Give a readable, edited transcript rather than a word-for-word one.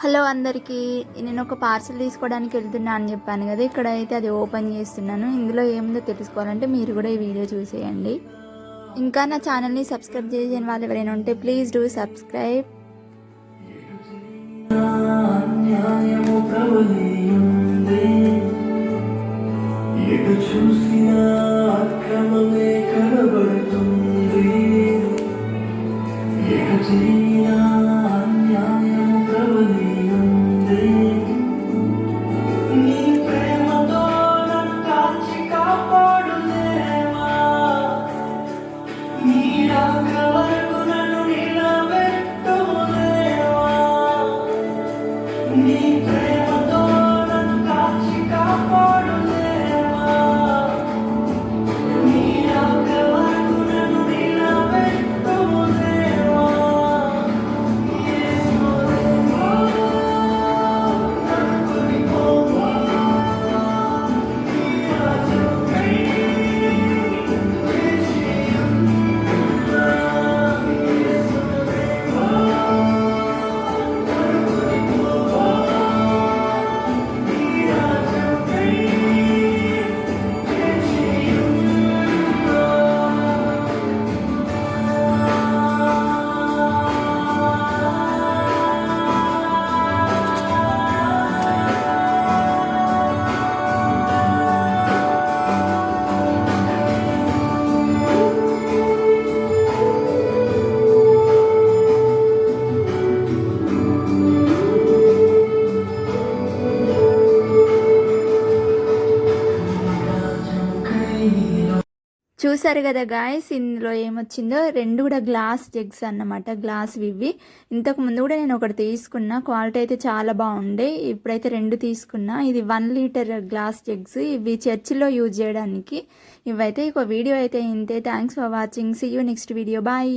Hello అందరికీ. నేను ఒక పార్సల్ తీసుకోవడానికి వెళ్తున్నా అని చెప్పాను కదా, ఇక్కడ అయితే అది ఓపెన్ చేస్తున్నాను. ఇందులో ఏముందో తెలుసుకోవాలంటే మీరు కూడా ఈ వీడియో చూసేయండి. ఇంకా నా ఛానల్ని సబ్స్క్రైబ్ చేయని వాళ్ళు ఎవరైనా ఉంటే ప్లీజ్ డూ సబ్స్క్రైబ్. చూసారు కదా గాయస్, ఇందులో ఏమొచ్చిందో. రెండు కూడా గ్లాస్ జగ్స్ అన్నమాట, గ్లాస్ ఇవి. ఇంతకు ముందు కూడా నేను ఒకటి తీసుకున్నా, క్వాలిటీ అయితే చాలా బాగుండే. ఇప్పుడైతే రెండు తీసుకున్నా. ఇది 1 లీటర్ గ్లాస్ జగ్స్, ఇవి చర్చిలో యూజ్ చేయడానికి. ఇవైతే ఒక వీడియో అయితే ఇంతే. Thanks for watching. See you next video. Bye.